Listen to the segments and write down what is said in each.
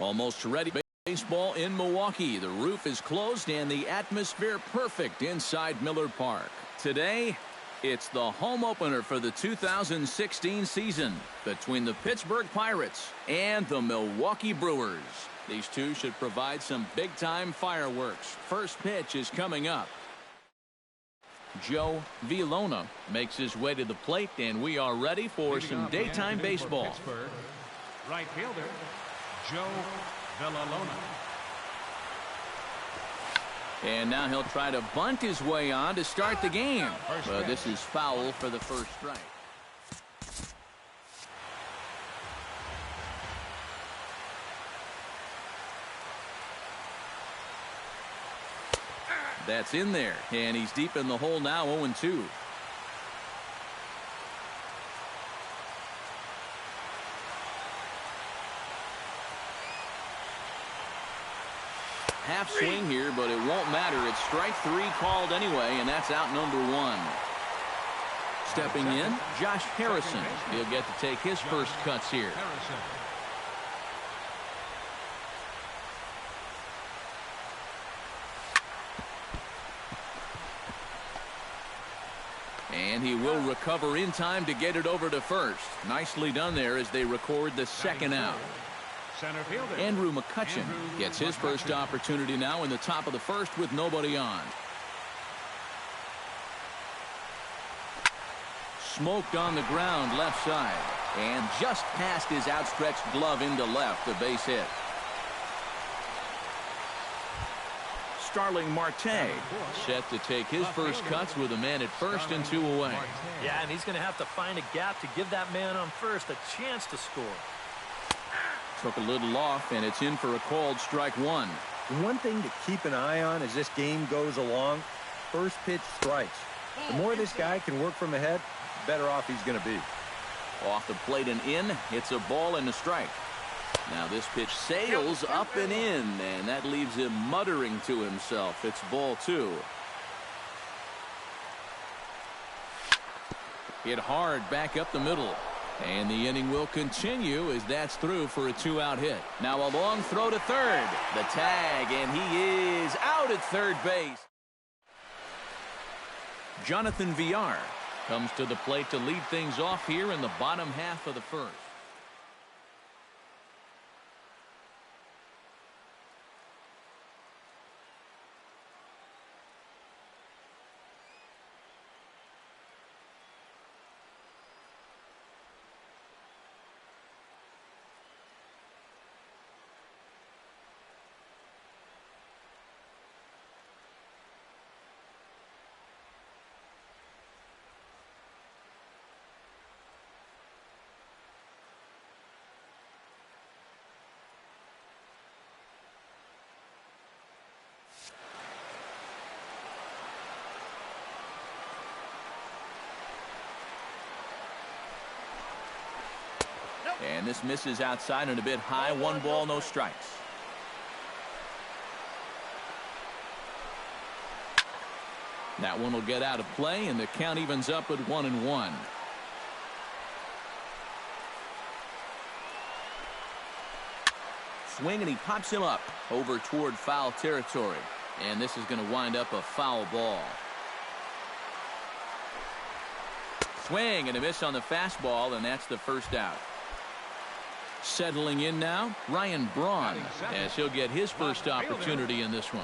Almost ready. Baseball in Milwaukee. The roof is closed and the atmosphere perfect inside Miller Park. Today, it's the home opener for the 2016 season between the Pittsburgh Pirates and the Milwaukee Brewers. These two should provide some big-time fireworks. First pitch is coming up. Joe Villalona makes his way to the plate, and we are ready for some daytime baseball. Right fielder, Joe Villalona. And now he'll try to bunt his way on to start the game. But this is foul for the first strike. That's in there, and he's deep in the hole now, 0-2. Half swing here, but it won't matter. It's strike three called anyway, and that's out number one. Stepping in, Josh Harrison. He'll get to take his first cuts here. And he will recover in time to get it over to first. Nicely done there as they record the second out. Andrew McCutcheon gets his first opportunity now in the top of the first with nobody on. Smoked on the ground left side. And just past his outstretched glove into left, a base hit. Starling Marte set to take his first cuts with a man at first and two away. Yeah, and he's going to have to find a gap to give that man on first a chance to score. Took a little off, and it's in for a called strike one. One thing to keep an eye on as this game goes along, first pitch strikes. The more this guy can work from ahead, the better off he's going to be. Off the plate and in, it's a ball and a strike. Now this pitch sails up and in, and that leaves him muttering to himself. It's ball two. Hit hard back up the middle. And the inning will continue as that's through for a two-out hit. Now a long throw to third. The tag, and he is out at third base. Jonathan Villar comes to the plate to lead things off here in the bottom half of the first. And this misses outside and a bit high. One ball, no strikes. That one will get out of play, and the count evens up at 1-1. Swing, and he pops him up over toward foul territory. And this is going to wind up a foul ball. Swing and a miss on the fastball, and that's the first out. Settling in now, Ryan Braun, as he'll get his first opportunity in this one.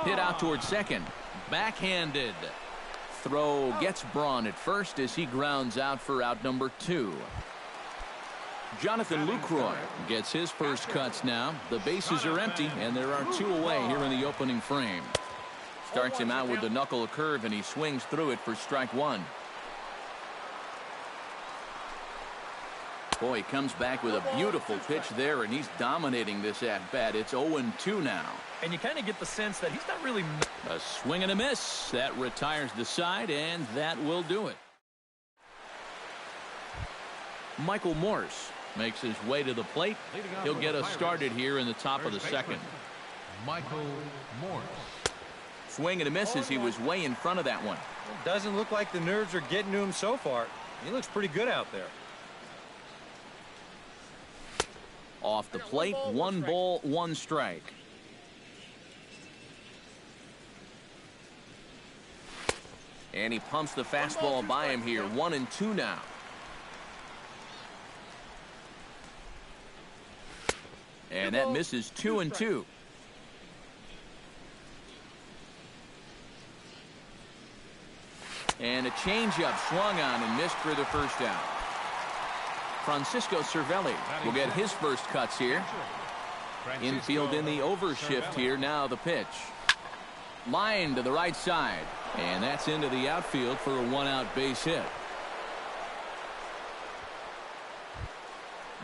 Hit out towards second. Backhanded. Throw gets Braun at first as he grounds out for out number two. Jonathan Lucroy gets his first cuts now. The bases are empty, and there are two away here in the opening frame. Starts him out with the knuckle curve, and he swings through it for strike one. Boy, he comes back with a beautiful pitch there, and he's dominating this at-bat. It's 0-2 now. And you kind of get the sense that he's not really... A swing and a miss. That retires the side, and that will do it. Michael Morse makes his way to the plate. He'll get us started here in the top of the second. Michael Morse. Swing and a miss as he was way in front of that one. It doesn't look like the nerves are getting to him so far. He looks pretty good out there. Off the plate, 1 ball, 1 strike. And he pumps the fastball by him here. 1-2 now. And that misses 2-2. And a changeup swung on and missed for the first out. Francisco Cervelli will get his first cuts here. Infield in the overshift here. Now the pitch. Line to the right side. And that's into the outfield for a 1-out base hit.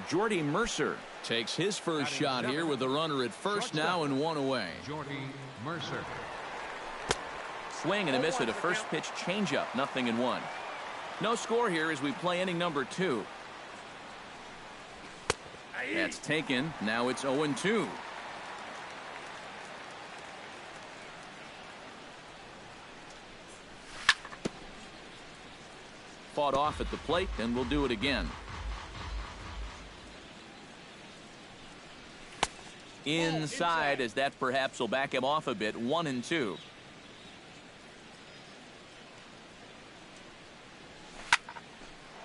Jordy Mercer takes his first shot here with a runner at first now and 1 away. Jordy Mercer. Swing and a miss at a first pitch changeup. 0-1. No score here as we play inning number 2. That's taken. Now it's 0-2. Fought off at the plate, and we'll do it again. Inside, as that perhaps will back him off a bit. 1-2.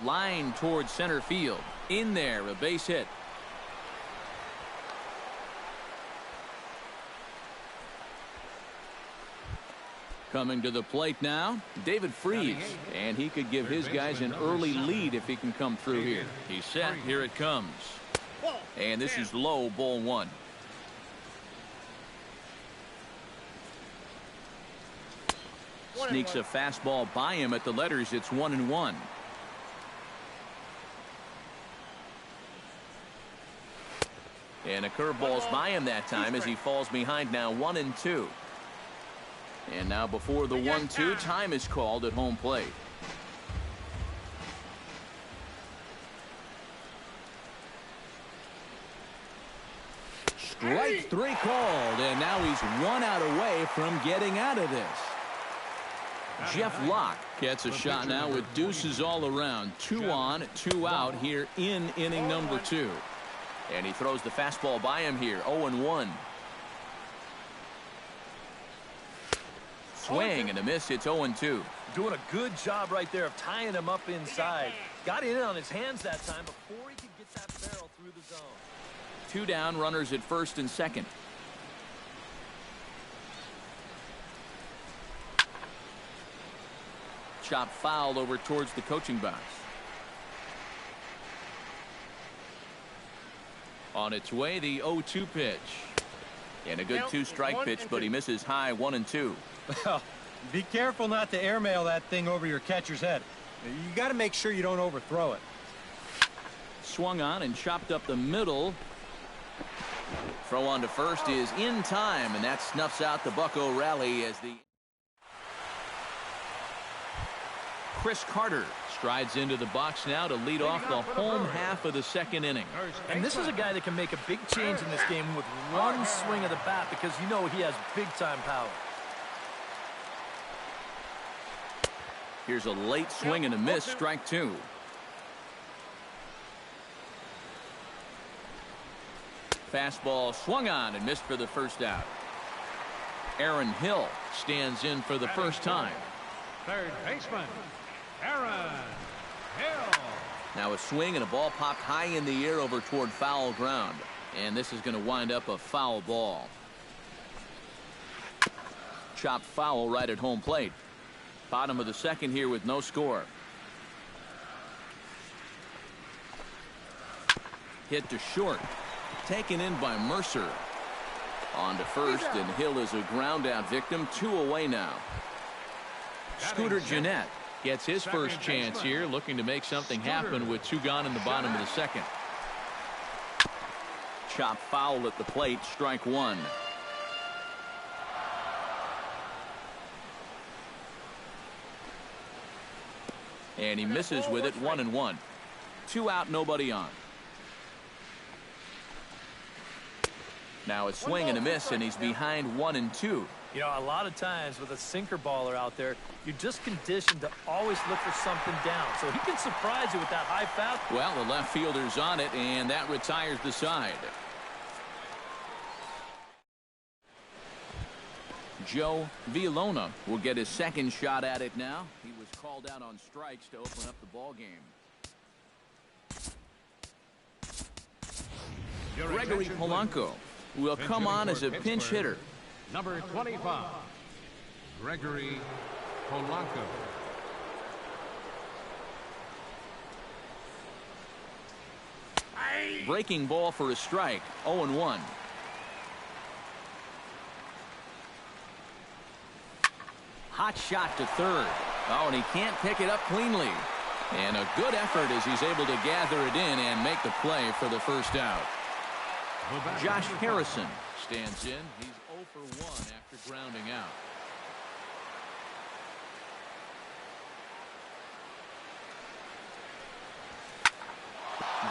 Line towards center field. In there, a base hit. Coming to the plate now, David Freese, and he could give his guys an early lead if he can come through here. He's set. Here it comes. And this is low, ball 1. Sneaks a fastball by him at the letters. It's 1-1. And a curveball's by him that time as he falls behind now. 1-2. And now before the 1-2, time is called at home plate. Strike 3 called, and now he's 1 out away from getting out of this. Jeff Locke gets a shot now with deuces all around. 2 on, 2 out here in inning number 2. And he throws the fastball by him here. 0-1. Swing and a miss. It's 0-2. Doing a good job right there of tying him up inside. Got it in on his hands that time before he could get that barrel through the zone. 2 down, runners at first and second. Chop foul over towards the coaching box. On its way, the 0-2 pitch. And a good 2-strike pitch, but he misses high. 1-2. Well, be careful not to airmail that thing over your catcher's head. You got to make sure you don't overthrow it. Swung on and chopped up the middle. Throw on to first is in time, and that snuffs out the Bucco rally as the Chris Carter strides into the box now to lead off the home half of the second inning. And this is a guy that can make a big change in this game with one swing of the bat, because you know he has big-time power. Here's a late swing and a miss. Strike 2. Fastball swung on and missed for the first out. Aaron Hill stands in for the first time. Third baseman, Aaron Hill. Now a swing and a ball popped high in the air over toward foul ground. And this is going to wind up a foul ball. Chopped foul right at home plate. Bottom of the second here with no score. Hit to short. Taken in by Mercer. On to first, and Hill is a ground out victim. 2 away now. Scooter Gennett gets his first chance here, looking to make something happen with 2 gone in the bottom of the second. Chop foul at the plate. Strike 1. And he misses with it. 1-1. 2 out, nobody on. Now a swing and a miss, and he's behind 1-2. You know, a lot of times with a sinker baller out there, you're just conditioned to always look for something down. So he can surprise you with that high fastball. Well, the left fielder's on it, and that retires the side. Joe Villalona will get his second shot at it now. He was called out on strikes to open up the ball game. Gregory Polanco will come on as a pinch hitter. Number 25, Gregory Polanco. Breaking ball for a strike. 0-1. Hot shot to third. Oh, and he can't pick it up cleanly. And a good effort as he's able to gather it in and make the play for the first out. Josh Harrison stands in. He's 0 for 1 after grounding out.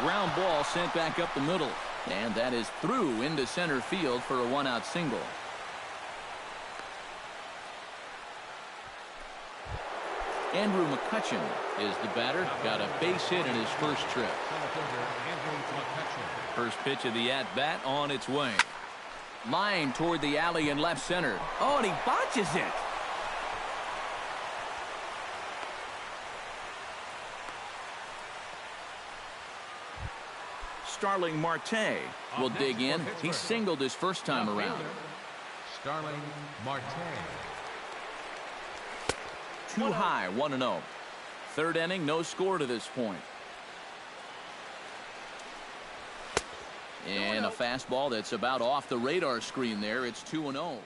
Ground ball sent back up the middle. And that is through into center field for a one-out single. Andrew McCutchen is the batter. Got a base hit in his first trip. First pitch of the at-bat on its way. Line toward the alley in left center. Oh, and he botches it. Starling Marte will dig in. He singled his first time around. Starling Marte. Too high, 1-0. Third inning, no score to this point. And a fastball that's about off the radar screen there. It's 2-0.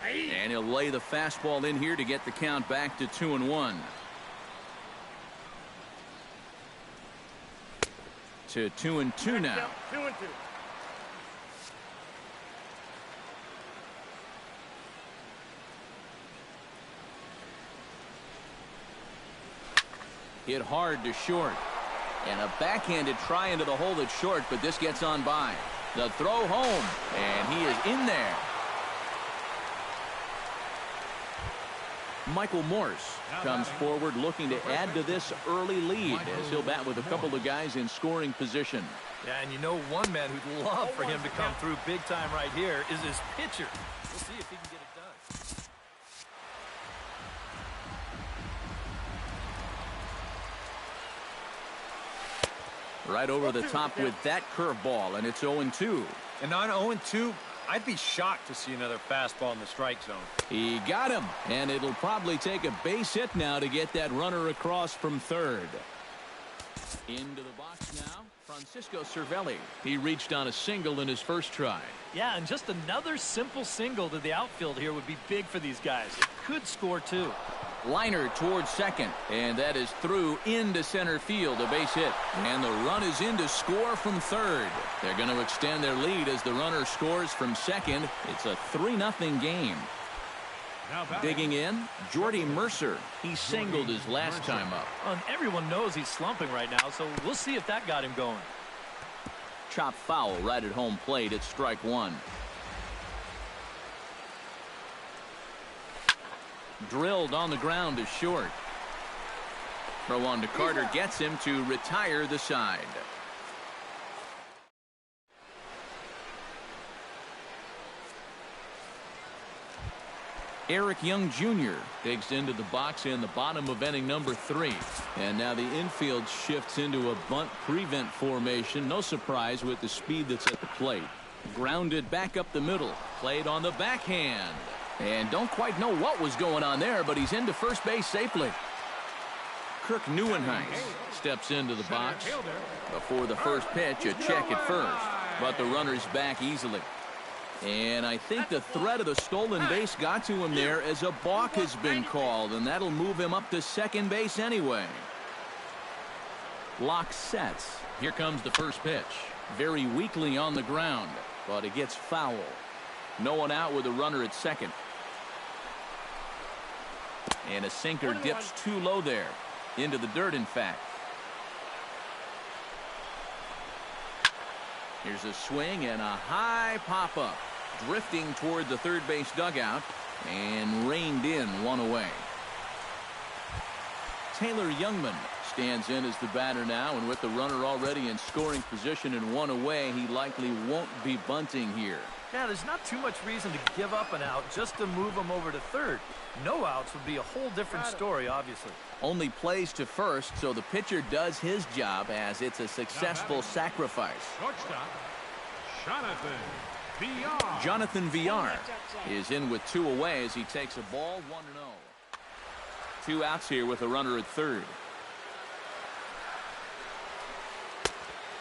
And he'll lay the fastball in here to get the count back to 2-1. To 2-2 now. 2-2. Hit hard to short. And a backhanded try into the hole that's short, but this gets on by. The throw home, and he is in there. Michael Morse comes forward looking to add to this early lead as he'll bat with a couple of guys in scoring position. Yeah, and you know one man who'd love for him to come through big time right here is his pitcher. We'll see if he can get it done. Right over the top with that curveball, and it's 0-2. And on 0-2, I'd be shocked to see another fastball in the strike zone. He got him, and it'll probably take a base hit now to get that runner across from third. Into the box now, Francisco Cervelli. He reached on a single in his first try. Yeah, and just another simple single to the outfield here would be big for these guys. It could score too. Liner towards second, and that is through into center field, a base hit. And the run is in to score from third. They're going to extend their lead as the runner scores from second. It's a 3-0 game. Digging in, Jordy Mercer. He singled his last time up. And everyone knows he's slumping right now, so we'll see if that got him going. Chop foul right at home plate. It's strike one. Drilled on the ground to short. Throw on to Carter gets him to retire the side. Eric Young Jr. digs into the box in the bottom of inning number 3. And now the infield shifts into a bunt prevent formation. No surprise with the speed that's at the plate. Grounded back up the middle. Played on the backhand. And don't quite know what was going on there, but he's into first base safely. Kirk Neuenhuis steps into the box. Before the first pitch, a check at first. But the runner's back easily. And I think the threat of the stolen base got to him there as a balk has been called, and that'll move him up to second base anyway. Lock sets. Here comes the first pitch. Very weakly on the ground, but it gets foul. No one out with a runner at second. And a sinker dips too low there. Into the dirt, in fact. Here's a swing and a high pop-up. Drifting toward the third base dugout and reined in, one away. Taylor Youngman stands in as the batter now, and with the runner already in scoring position and one away, he likely won't be bunting here. Yeah, there's not too much reason to give up an out just to move him over to third. No outs would be a whole different story, obviously. Only plays to first, so the pitcher does his job as it's a successful sacrifice. Shortstop, Jonathan VR. Jonathan VR is in with two away as he takes a ball 1-0. Two outs here with a runner at third.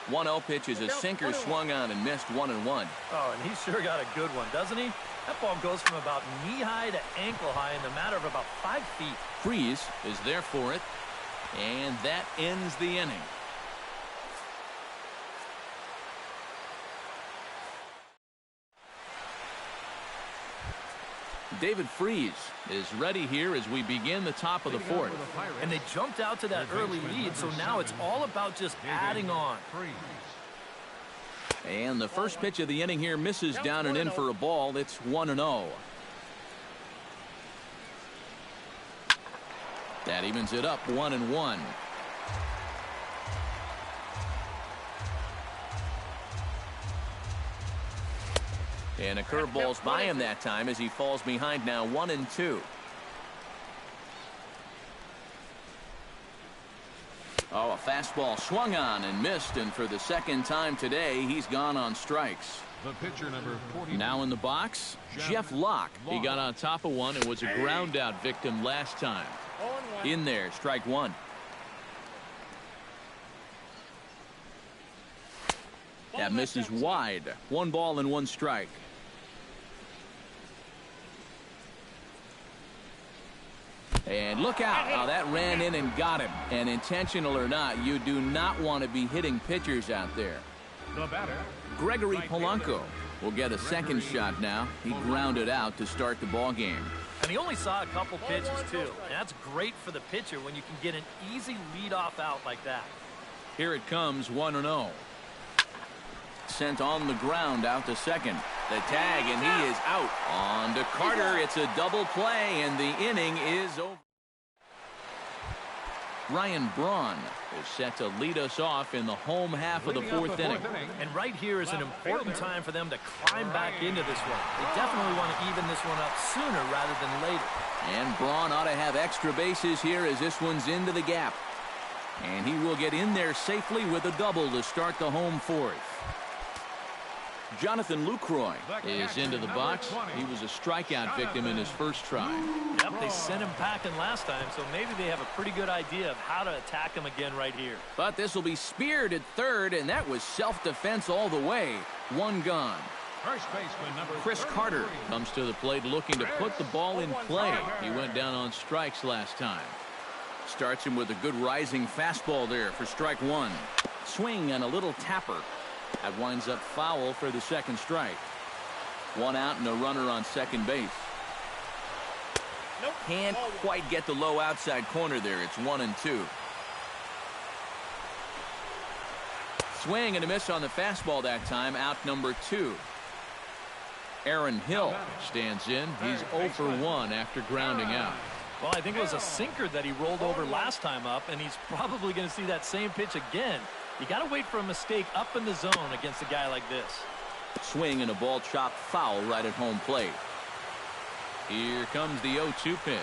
1-0 pitch is a sinker swung on and missed 1-1. Oh, and he sure got a good one, doesn't he? That ball goes from about knee-high to ankle-high in the matter of about 5 feet. Freeze is there for it, and that ends the inning. David Freeze is ready here as we begin the top of the fourth. And they jumped out to that early lead, so now it's all about just adding on. And the first pitch of the inning here misses down and in for a ball. It's 1-0. That evens it up 1-1. And a curveball's by him that time as he falls behind now 1-2. Oh, a fastball swung on and missed, and for the second time today, he's gone on strikes. The pitcher number 40. Now in the box, Jeff Locke. He got on top of one and was a ground out victim last time. In there, strike one. That misses wide. 1 ball and 1 strike. And look out. Oh, that ran in and got him. And intentional or not, you do not want to be hitting pitchers out there. The batter, Gregory Polanco will get a second shot now. He grounded out to start the ball game. And he only saw a couple pitches, too. And that's great for the pitcher when you can get an easy leadoff out like that. Here it comes, 1-0. Sent on the ground out to second. The tag, and he is out. On to Carter. It's a double play, and the inning is over. Ryan Braun is set to lead us off in the home half of the fourth inning. And right here is an important time for them to climb back into this one. They definitely want to even this one up sooner rather than later. And Braun ought to have extra bases here as this one's into the gap. And he will get in there safely with a double to start the home fourth. Jonathan Lucroy is into the box. He was a strikeout victim in his first try. Yep, they sent him packing last time, so maybe they have a pretty good idea of how to attack him again right here. But this will be speared at third, and that was self-defense all the way. 1 gone. first baseman number Chris Carter comes to the plate looking to put the ball in play. He went down on strikes last time. Starts him with a good rising fastball there for strike one. Swing and a little tapper. That winds up foul for the second strike. 1 out and a runner on second base. Can't quite get the low outside corner there. It's 1-2. Swing and a miss on the fastball that time. Out number 2. Aaron Hill stands in. He's 0 for 1 after grounding out. Well, I think it was a sinker that he rolled over last time up, and he's probably going to see that same pitch again. You got to wait for a mistake up in the zone against a guy like this. Swing and a ball chopped foul right at home plate. Here comes the 0-2 pitch.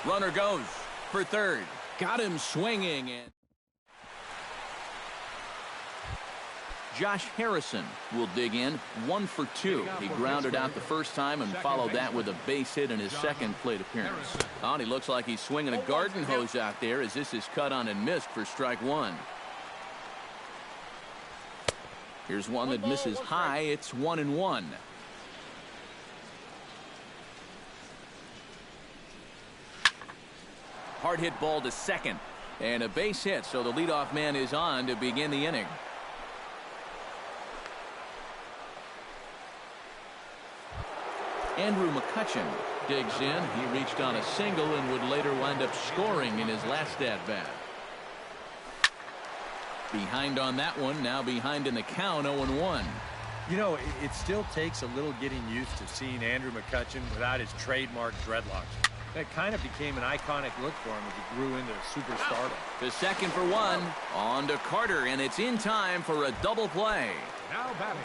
Runner goes for third. Got him swinging. And Josh Harrison will dig in. 1 for 2. He grounded out the first time and followed that with a base hit in his second plate appearance. Oh, and he looks like he's swinging a garden hose out there as this is cut on and missed for strike one. Here's one that misses high. It's 1-1. Hard hit ball to second. And a base hit, so the leadoff man is on to begin the inning. Andrew McCutcheon digs in. He reached on a single and would later wind up scoring in his last at-bat. Behind on that one, now behind in the count, 0-1. You know, it still takes a little getting used to seeing Andrew McCutchen without his trademark dreadlocks. That kind of became an iconic look for him as he grew into superstardom. To second for one. On to Carter, and it's in time for a double play. Now batting.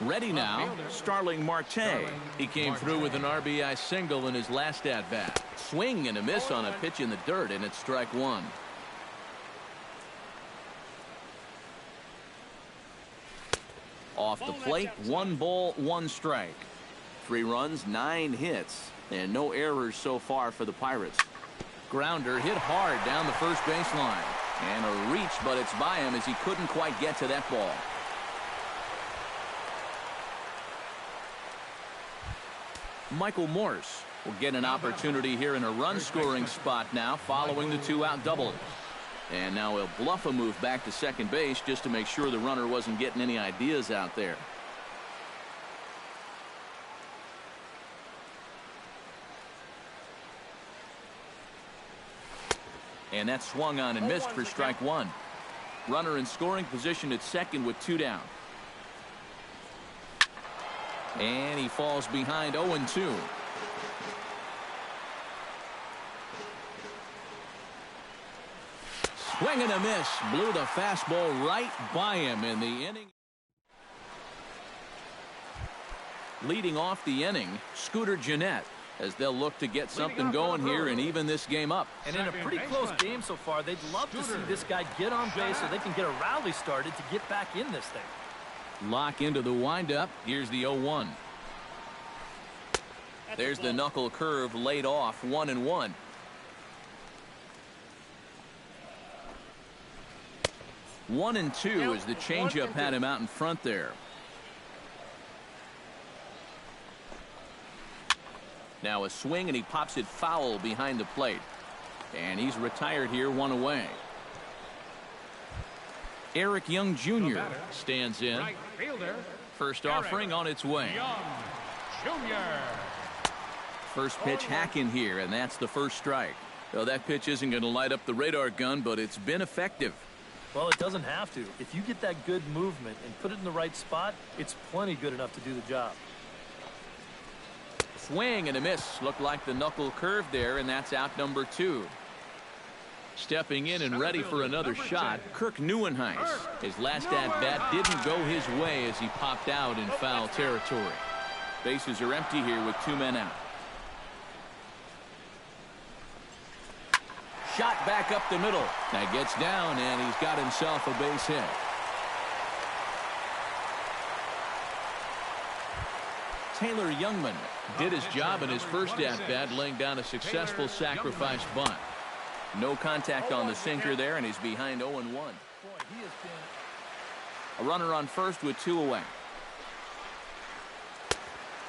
Ready now, Starling Marte. He came through with an RBI single in his last at-bat. Swing and a miss on a pitch in the dirt, and it's strike one. Off the plate, 1 ball, 1 strike. 3 runs, 9 hits, and no errors so far for the Pirates. Grounder hit hard down the first baseline. And a reach, but it's by him as he couldn't quite get to that ball. Michael Morse will get an opportunity here in a run-scoring spot now following the 2-out double. And now he'll bluff a move back to second base just to make sure the runner wasn't getting any ideas out there. And that swung on and missed for strike one. Runner in scoring position at second with 2 down. And he falls behind 0-2. Swing and a miss. Blew the fastball right by him in the inning. Leading off the inning, Scooter Gennett, as they'll look to get something going here and even this game up. And in a pretty close game so far, they'd love to see this guy get on base so they can get a rally started to get back in this thing. Lock into the windup. Here's the 0-1. There's the knuckle curve laid off, 1-1. One and two as the changeup had him out in front there. Now a swing and he pops it foul behind the plate. And he's retired here, 1 away. Eric Young Jr. stands in. Right fielder. First offering on its way. Young Jr. First pitch hack in here, and that's the first strike. Well, that pitch isn't going to light up the radar gun, but it's been effective. Well, it doesn't have to. If you get that good movement and put it in the right spot, it's plenty good enough to do the job. Swing and a miss. Looked like the knuckle curve there, and that's out number 2. Stepping in and ready for another shot, Kirk Neuenhuis. His last at-bat didn't go his way as he popped out in foul territory. Bases are empty here with 2 men out. Shot back up the middle. That gets down, and he's got himself a base hit. Taylor Youngman did his job in his first at-bat, laying down a successful sacrifice bunt. No contact on the sinker there, and he's behind 0-1. A runner on first with 2 away.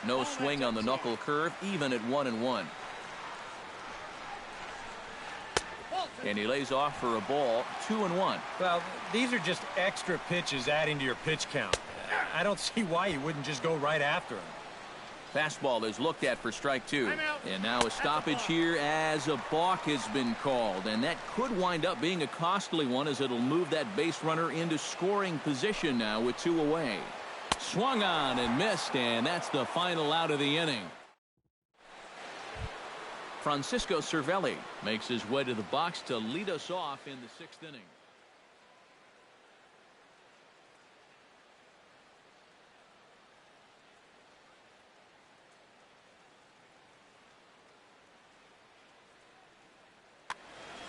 No swing on the knuckle curve, even at 1-1. And he lays off for a ball, 2-1. Well, these are just extra pitches adding to your pitch count. I don't see why you wouldn't just go right after him. Fastball is looked at for strike 2. And now a stoppage here as a balk has been called. And that could wind up being a costly one as it'll move that base runner into scoring position now with 2 away. Swung on and missed, and that's the final out of the inning. Francisco Cervelli makes his way to the box to lead us off in the 6th inning.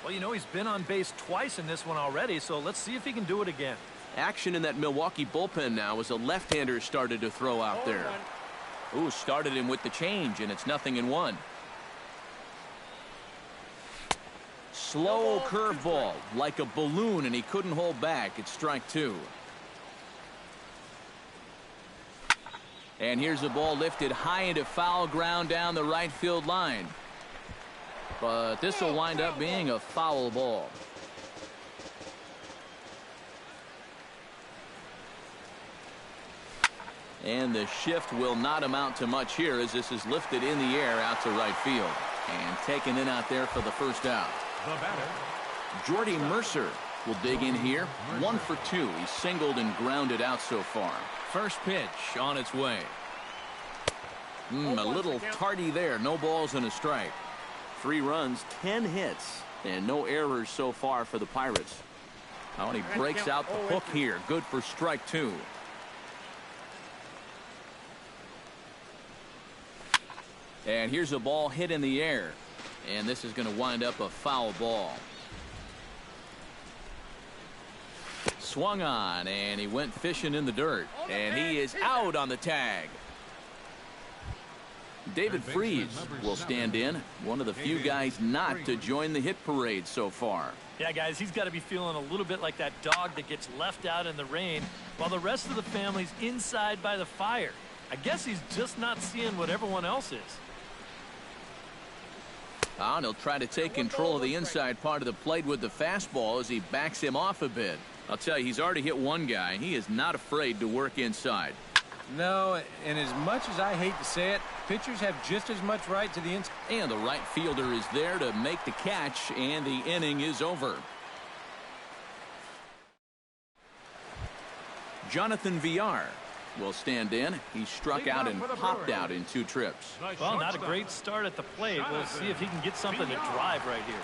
Well, you know, he's been on base twice in this one already, so let's see if he can do it again. Action in that Milwaukee bullpen now as a left-hander started to throw out there. Ooh, started him with the change, and it's 0-1. Slow curveball like a balloon, and he couldn't hold back. It's strike 2. And here's a ball lifted high into foul ground down the right field line. But this will wind up being a foul ball. And the shift will not amount to much here as this is lifted in the air out to right field. And taken in out there for the first out. The batter, Jordy Mercer will dig in here. 1 for 2. He's singled and grounded out so far. First pitch on its way. A little tardy there. No balls and a strike. 3 runs, 10 hits, and no errors so far for the Pirates. Oh, and he breaks out the hook here. Good for strike 2. And here's a ball hit in the air. And this is going to wind up a foul ball. Swung on, and he went fishing in the dirt. And he is out on the tag. David Freese will stand in. One of the few guys not to join the hit parade so far. Yeah, guys, he's got to be feeling a little bit like that dog that gets left out in the rain while the rest of the family's inside by the fire. I guess he's just not seeing what everyone else is. And he'll try to take control of the inside part of the plate with the fastball as he backs him off a bit. I'll tell you, he's already hit one guy. He is not afraid to work inside. No, and as much as I hate to say it, pitchers have just as much right to the inside. And the right fielder is there to make the catch, and the inning is over. Jonathan Villar will stand in. He struck out and popped out in 2 trips. Well, not a great start at the plate. We'll see if he can get something to drive right here.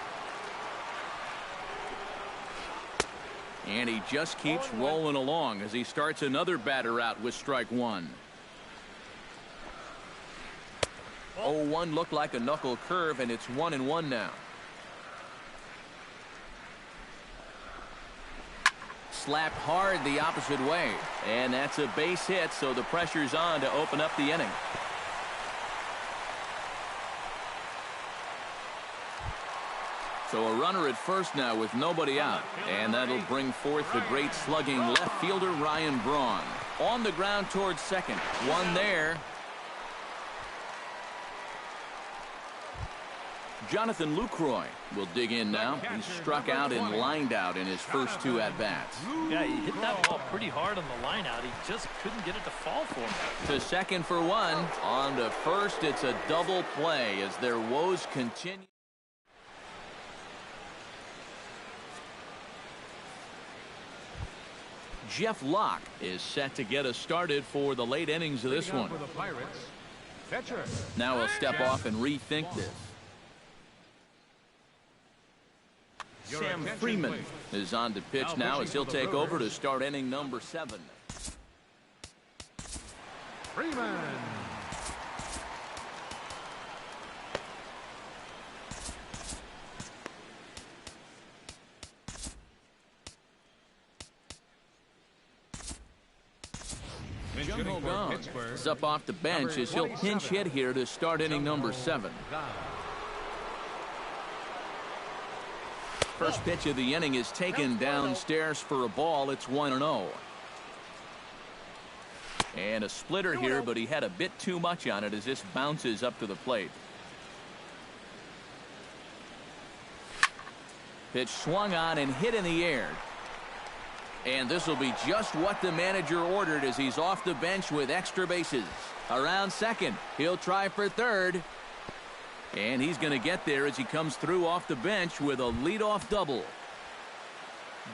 And he just keeps rolling along as he starts another batter out with strike 1. 0-1 looked like a knuckle curve, and it's 1-1 now. Slapped hard the opposite way, and that's a base hit, so the pressure's on to open up the inning. So a runner at first now with nobody out, and that'll bring forth the great slugging left fielder Ryan Braun. On the ground towards second. One there. Jonathan Lucroy will dig in now. He struck out and lined out in his first 2 at-bats. Yeah, he hit that ball pretty hard on the line out. He just couldn't get it to fall for him. To second for 1. On to first, it's a double play as their woes continue. Jeff Locke is set to get us started for the late innings of this one. Now he'll step off and rethink this. Sam Freeman is on to pitch now as he'll take over to start inning number 7. Freeman. Jung-Ho Kang is up off the bench as he'll pinch hit here to start inning number 7. First pitch of the inning is taken downstairs for a ball. It's 1-0. And a splitter here, but he had a bit too much on it as this bounces up to the plate. Pitch swung on and hit in the air. And this will be just what the manager ordered as he's off the bench with extra bases. Around second, he'll try for third. And he's going to get there as he comes through off the bench with a leadoff double.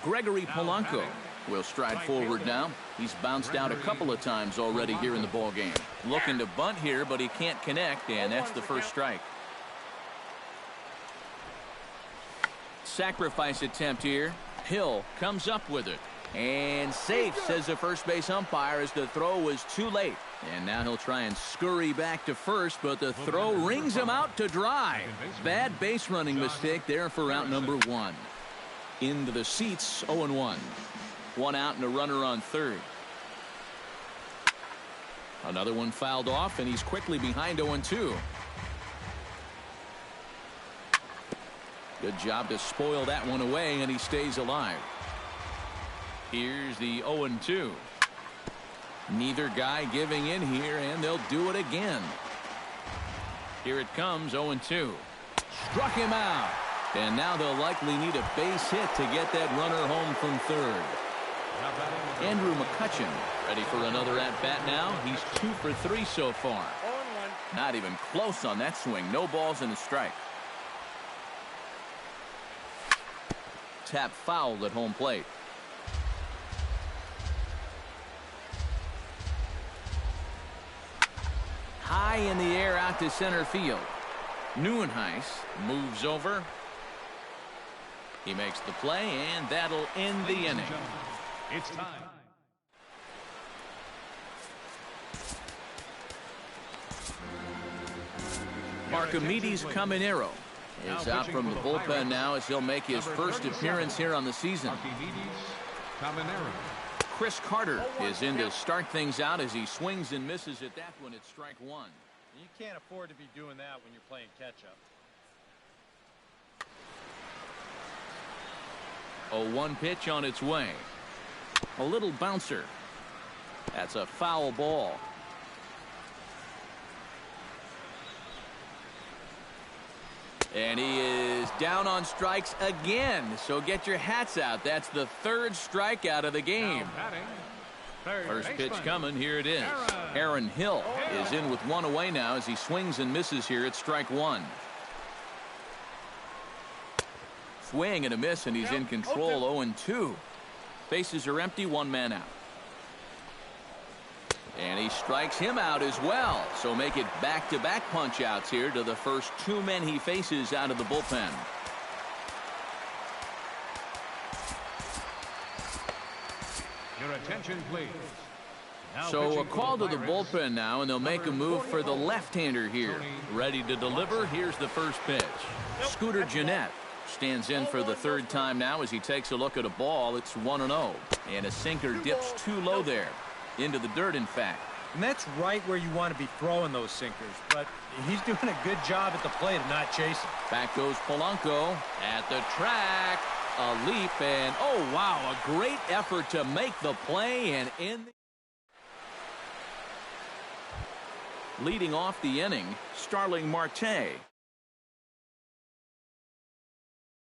Gregory Polanco will stride forward now. He's bounced out a couple of times already here in the ballgame. Looking to bunt here, but he can't connect, and that's the first strike. Sacrifice attempt here. Hill comes up with it. And safe, says the first base umpire, as the throw was too late. And now he'll try and scurry back to first, but the throw rings him out to dry. Bad base running mistake there for out number 1. Into the seats, 0-1. 1 out and a runner on third. Another one fouled off, and he's quickly behind 0-2. Good job to spoil that one away, and he stays alive. Here's the 0-2. Neither guy giving in here, and they'll do it again. Here it comes, 0-2. Struck him out. And now they'll likely need a base hit to get that runner home from third. Andrew McCutchen ready for another at-bat now. He's 2 for 3 so far. Not even close on that swing. No balls and a strike. tap foul at home plate. High in the air out to center field. Neuenhuis moves over. He makes the play, and that'll end the inning. It's time. Archimedes Caminero is out from the bullpen now as he'll make his first appearance here on the season. Caminero. Chris Carter is in to start things out as he swings and misses at that one. It's strike one. You can't afford to be doing that when you're playing catch-up. 0-1 pitch on its way. A little bouncer. That's a foul ball. And he is down on strikes again. So get your hats out. That's the third strikeout of the game. First pitch coming. Here it is. Aaron Hill is in with one away now as he swings and misses here at strike one. Swing and a miss, and he's in control. 0-2. Bases are empty, one man out. And he strikes him out as well. So make it back-to-back punch-outs here to the first two men he faces out of the bullpen. Your attention, please. So a call to the bullpen now, and they'll make a move for the left-hander here. Ready to deliver. Here's the first pitch. Scooter Gennett stands in for the third time now as he takes a look at a ball. It's 1-0. And a sinker dips too low there. Into the dirt, in fact. And that's right where you want to be throwing those sinkers. But he's doing a good job at the plate of not chasing. Back goes Polanco at the track. A leap, and oh, wow, a great effort to make the play. And in leading off the inning, Starling Marte.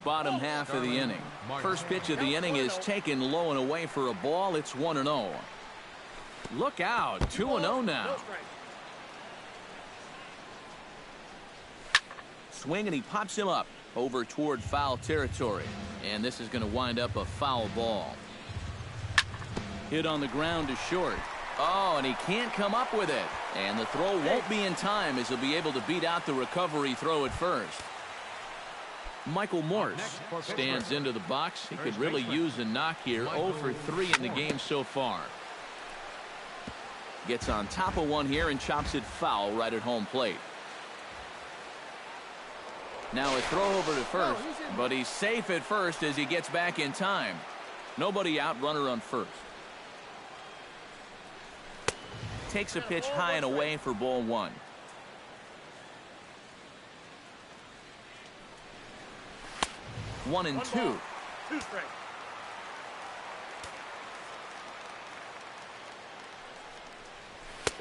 Bottom half of the inning. First pitch of the inning is taken low and away for a ball. It's 1-0. Look out, 2-0 now. Swing, and he pops him up over toward foul territory. And this is going to wind up a foul ball. Hit on the ground to short. Oh, and he can't come up with it. And the throw won't be in time as he'll be able to beat out the recovery throw at first. Michael Morse stands into the box. He could really use a knock here. 0 for 3 in the game so far. Gets on top of one here and chops it foul right at home plate. Now a throw over to first, but he's safe at first as he gets back in time. Nobody out, runner on first. Takes a pitch high and away for ball one. One and two.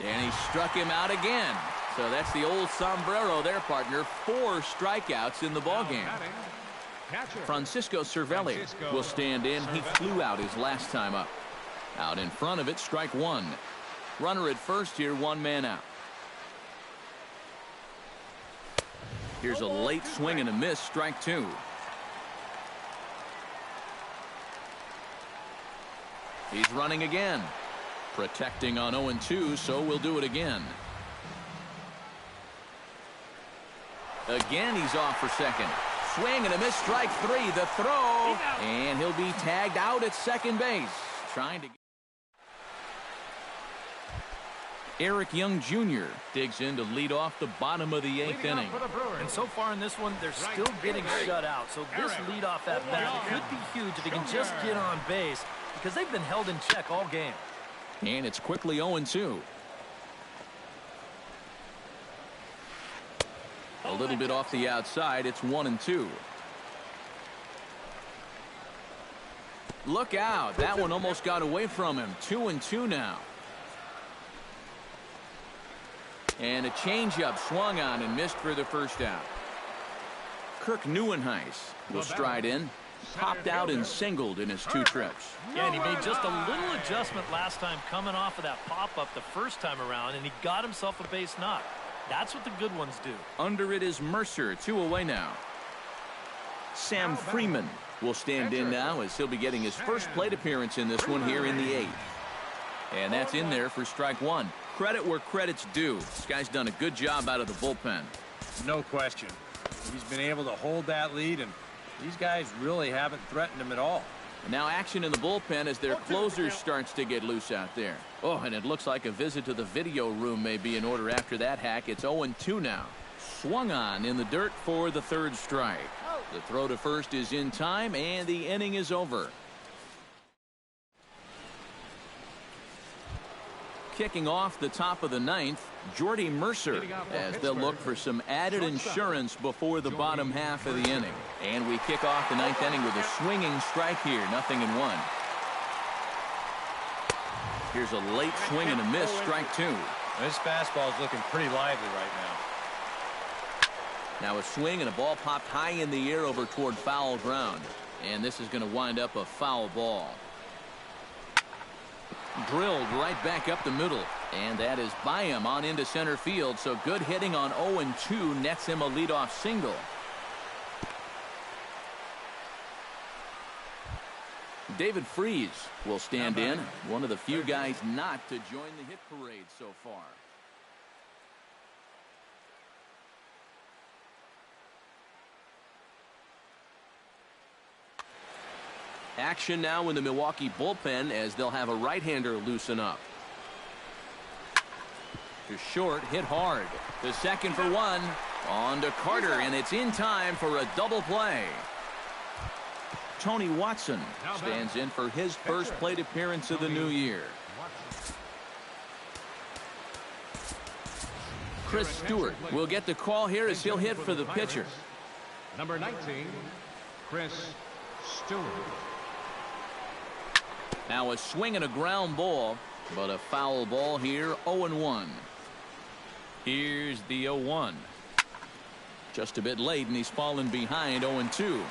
And he struck him out again. So that's the old sombrero there, partner. 4 strikeouts in the ballgame. Francisco Cervelli will stand in. He flew out his last time up. Out in front of it, strike one. Runner at first here, one man out. Here's a late swing and a miss, strike two. He's running again. Protecting on 0-2, so we'll do it again. Again, he's off for second. Swing and a miss, strike three. The throw, and he'll be tagged out at second base. Trying to get Eric Young Jr. digs in to lead off the bottom of the 8th inning. And so far in this one, they're still getting shut out. So this leadoff at bat could be huge if he can just get on base, because they've been held in check all game. And it's quickly 0-2. A little bit off the outside. It's 1-2. Look out. That one almost got away from him. 2-2 now. And a changeup swung on and missed for the first out. Kirk Neuenhuis will stride in. Popped out and singled in his 2 trips. Yeah, and he made just a little adjustment last time coming off of that pop-up the first time around, and he got himself a base knock. That's what the good ones do. Under it is Mercer, 2 away now. Sam Freeman will stand in now as he'll be getting his first plate appearance in this one here in the 8th. And that's in there for strike one. Credit where credit's due. This guy's done a good job out of the bullpen. No question. He's been able to hold that lead, and these guys really haven't threatened him at all. And now action in the bullpen as their closer starts to get loose out there. Oh, and it looks like a visit to the video room may be in order after that hack. It's 0-2 now. Swung on in the dirt for the 3rd strike. The throw to first is in time, and the inning is over. Kicking off the top of the 9th, Jordy Mercer, as they'll look for some added insurance before the bottom half of the inning. And we kick off the 9th inning with a swinging strike here, 0-1. Here's a late swing and a miss, strike 2. This fastball is looking pretty lively right now. Now a swing and a ball popped high in the air over toward foul ground. And this is going to wind up a foul ball. Drilled right back up the middle, and that is by him on into center field. So good hitting on 0-2 nets him a leadoff single. David Freese will stand in, one of the few guys not to join the hit parade so far. Action now in the Milwaukee bullpen as they'll have a right-hander loosen up. To short, hit hard. To second for one. On to Carter, and it's in time for a double play. Tony Watson stands in for his first plate appearance of the new year. Chris Stewart will get the call here as he'll hit for the pitcher. Number 19, Chris Stewart. Now a swing and a ground ball, but a foul ball here, 0-1. Here's the 0-1. Just a bit late, and he's fallen behind, 0-2.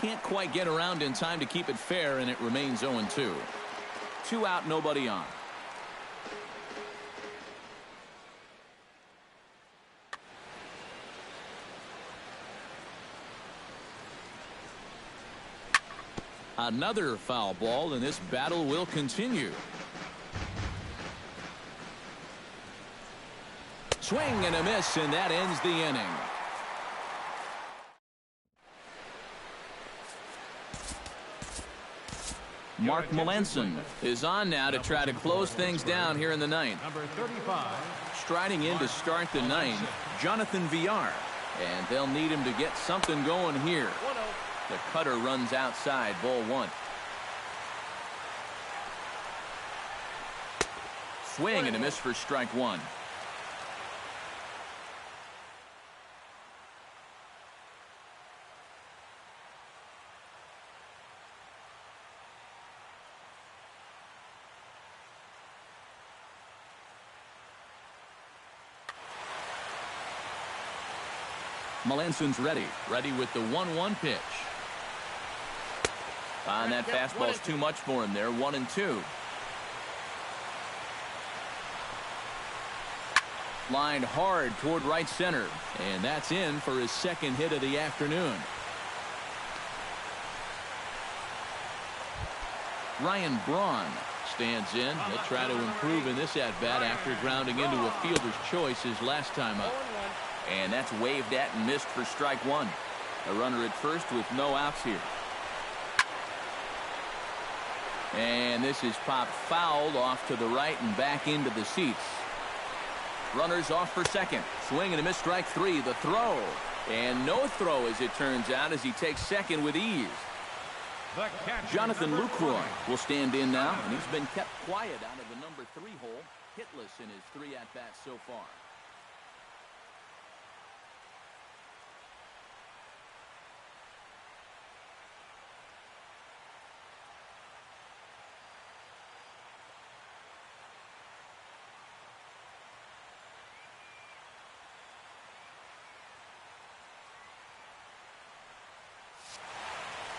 Can't quite get around in time to keep it fair, and it remains 0-2. 2 out, nobody on. Another foul ball, and this battle will continue. Swing and a miss, and that ends the inning. Mark Melanson is on now to try to close things down here in the 9th. Number 35. Striding in to start the 9th, Jonathan Villar. And they'll need him to get something going here. The cutter runs outside, ball 1. Swing and a miss for strike 1. Melanson's ready with the 1-1 pitch. And that fastball's too much for him there, 1-2. Lined hard toward right center, and that's in for his second hit of the afternoon. Ryan Braun stands in. He'll try to improve in this at-bat after grounding into a fielder's choice his last time up. And that's waved at and missed for strike 1. A runner at first with no outs here. And this is popped fouled off to the right and back into the seats. Runners off for second. Swing and a miss, strike 3. The throw. And no throw, as it turns out, as he takes second with ease. Jonathan Lucroy will stand in now, and he's been kept quiet out of the number 3 hole, hitless in his 3 at-bats so far.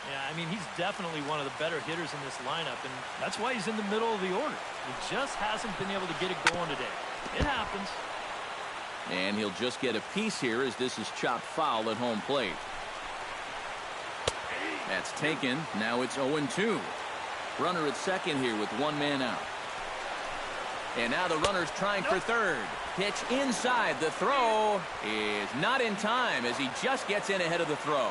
Yeah, I mean, he's definitely one of the better hitters in this lineup, and that's why he's in the middle of the order. He just hasn't been able to get it going today. It happens. And he'll just get a piece here as this is chopped foul at home plate. That's taken. Now it's 0-2. Runner at second here with one man out. And now the runner's trying for third. Pitch inside. The throw is not in time as he just gets in ahead of the throw.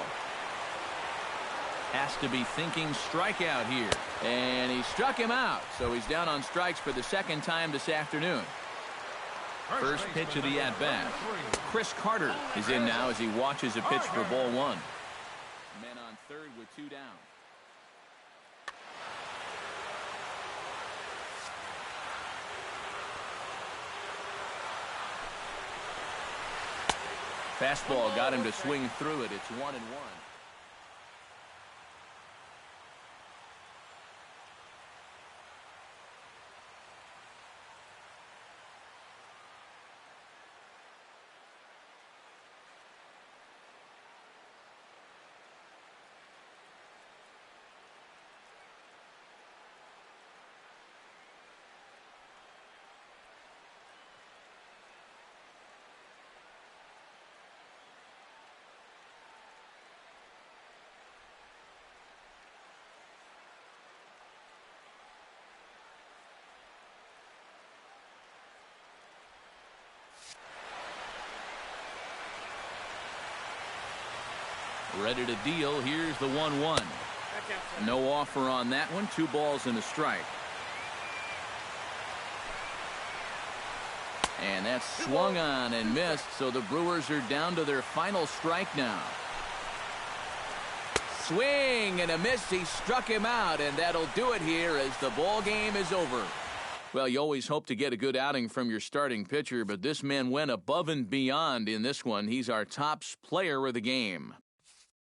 Has to be thinking strikeout here. And he struck him out. So he's down on strikes for the second time this afternoon. First pitch of the at-bat. Chris Carter is in now as he watches a pitch for ball one. Men on third with two down. Fastball got him to swing through it. It's 1-1. Ready to deal. Here's the 1-1. No offer on that one. 2 balls and a strike. And that's swung on and missed, so the Brewers are down to their final strike now. Swing and a miss. He struck him out, and that'll do it here as the ball game is over. Well, you always hope to get a good outing from your starting pitcher, but this man went above and beyond in this one. He's our top player of the game.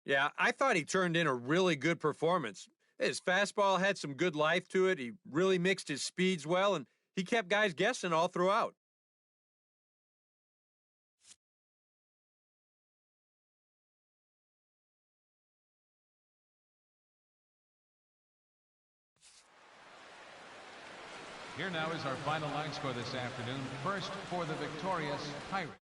Yeah, I thought he turned in a really good performance. His fastball had some good life to it. He really mixed his speeds well, and he kept guys guessing all throughout. Here now is our final line score this afternoon. First for the victorious Pirates.